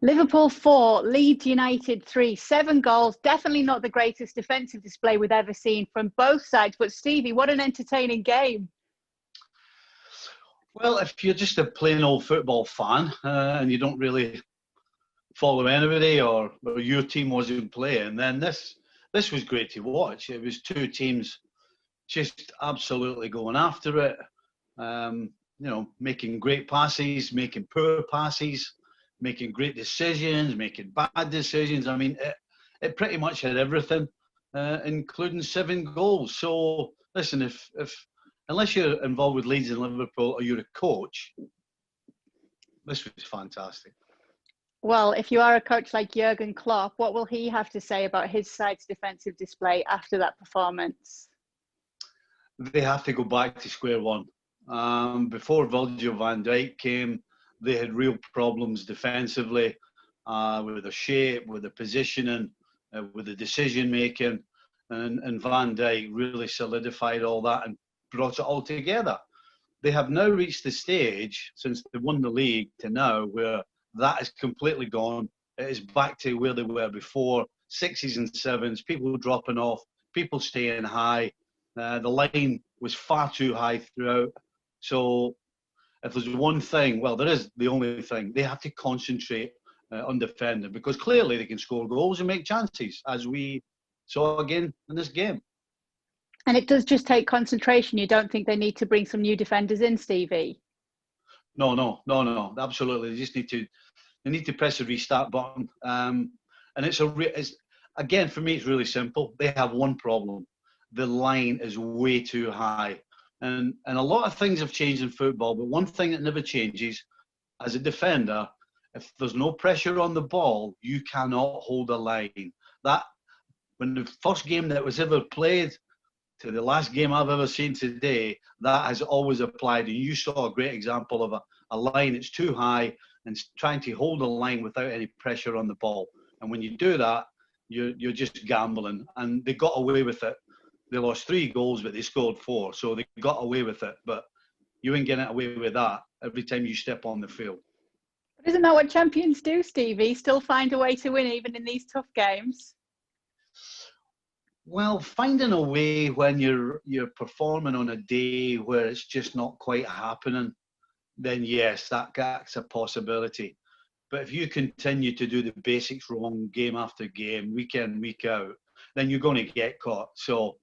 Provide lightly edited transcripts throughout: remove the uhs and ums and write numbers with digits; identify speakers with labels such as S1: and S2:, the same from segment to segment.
S1: Liverpool 4, Leeds United 3, 7 goals. Definitely not the greatest defensive display we've ever seen from both sides. But Stevie, what an entertaining game.
S2: Well, if you're just a plain old football fan and you don't really follow anybody or your team wasn't playing, then this was great to watch. It was two teams just absolutely going after it, making great passes, making poor passes, making great decisions, making bad decisions. I mean, it pretty much had everything, including 7 goals. So, listen, if unless you're involved with Leeds and Liverpool or you're a coach, this was fantastic.
S1: Well, if you are a coach like Jurgen Klopp, what will he have to say about his side's defensive display after that performance?
S2: They have to go back to square one. Before Virgil van Dijk came, they had real problems defensively with the shape, with the positioning, with the decision making, and Van Dijk really solidified all that and brought it all together. They have now reached the stage since they won the league to now where that is completely gone. It is back to where they were before, 6s and 7s, people dropping off, people staying high. The line was far too high throughout. So if there's one thing, well, there is the only thing, they have to concentrate on defending because clearly they can score goals and make chances, as we saw again in this game.
S1: And it does just take concentration. You don't think they need to bring some new defenders in, Stevie?
S2: No, absolutely. They need to press the restart button. And it's again, for me, it's really simple. They have one problem. The line is way too high. And a lot of things have changed in football, but one thing that never changes, as a defender, if there's no pressure on the ball, you cannot hold a line. That, when the first game that was ever played to the last game I've ever seen today, that has always applied. And you saw a great example of a line that's too high and trying to hold a line without any pressure on the ball. And when you do that, you're just gambling. And they got away with it. They lost 3 goals, but they scored 4. So they got away with it. But you ain't getting away with that every time you step on the field.
S1: But isn't that what champions do, Stevie? Still find a way to win even in these tough games?
S2: Well, finding a way when you're performing on a day where it's just not quite happening, then yes, that's a possibility. But if you continue to do the basics wrong game after game, week in, week out, then you're going to get caught. So,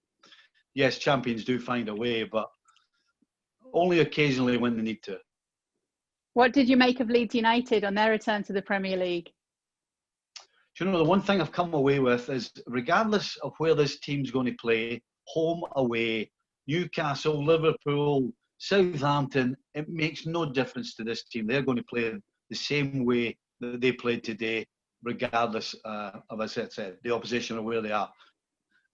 S2: yes, champions do find a way, but only occasionally when they need to.
S1: What did you make of Leeds United on their return to the Premier League?
S2: Do you know, the one thing I've come away with is regardless of where this team's going to play, home, away, Newcastle, Liverpool, Southampton, it makes no difference to this team. They're going to play the same way that they played today, regardless of, as I said, the opposition or where they are.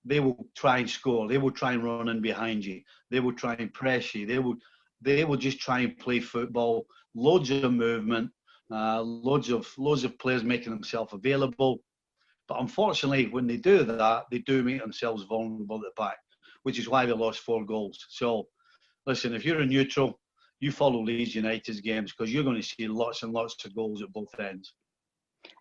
S2: They will try and score. They will try and run in behind you. They will try and press you. They will just try and play football. Loads of movement. Loads of players making themselves available, but unfortunately, when they do that, they do make themselves vulnerable at the back, which is why they lost 4 goals. So, listen, if you're a neutral, you follow Leeds United's games because you're going to see lots and lots of goals at both ends.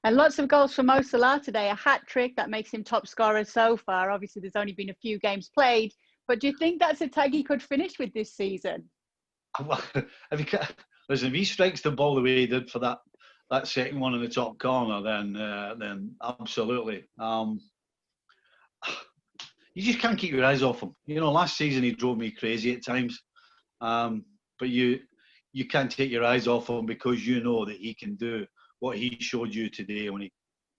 S1: And lots of goals for Mo Salah today. A hat-trick that makes him top scorer so far. Obviously, there's only been a few games played, but do you think that's a tag he could finish with this season?
S2: Well, listen, if he strikes the ball the way he did for that second one in the top corner, then absolutely. You just can't keep your eyes off him. You know, last season he drove me crazy at times, but you can't take your eyes off him because you know that he can do what he showed you today when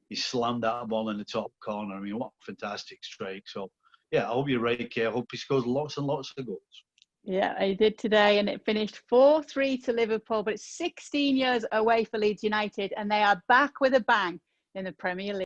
S2: he slammed that ball in the top corner. I mean, what a fantastic strike. So, yeah, I hope you're right, Kay. I hope he scores lots and lots of goals.
S1: Yeah, he did today, and it finished 4-3 to Liverpool, but it's 16 years away for Leeds United, and they are back with a bang in the Premier League.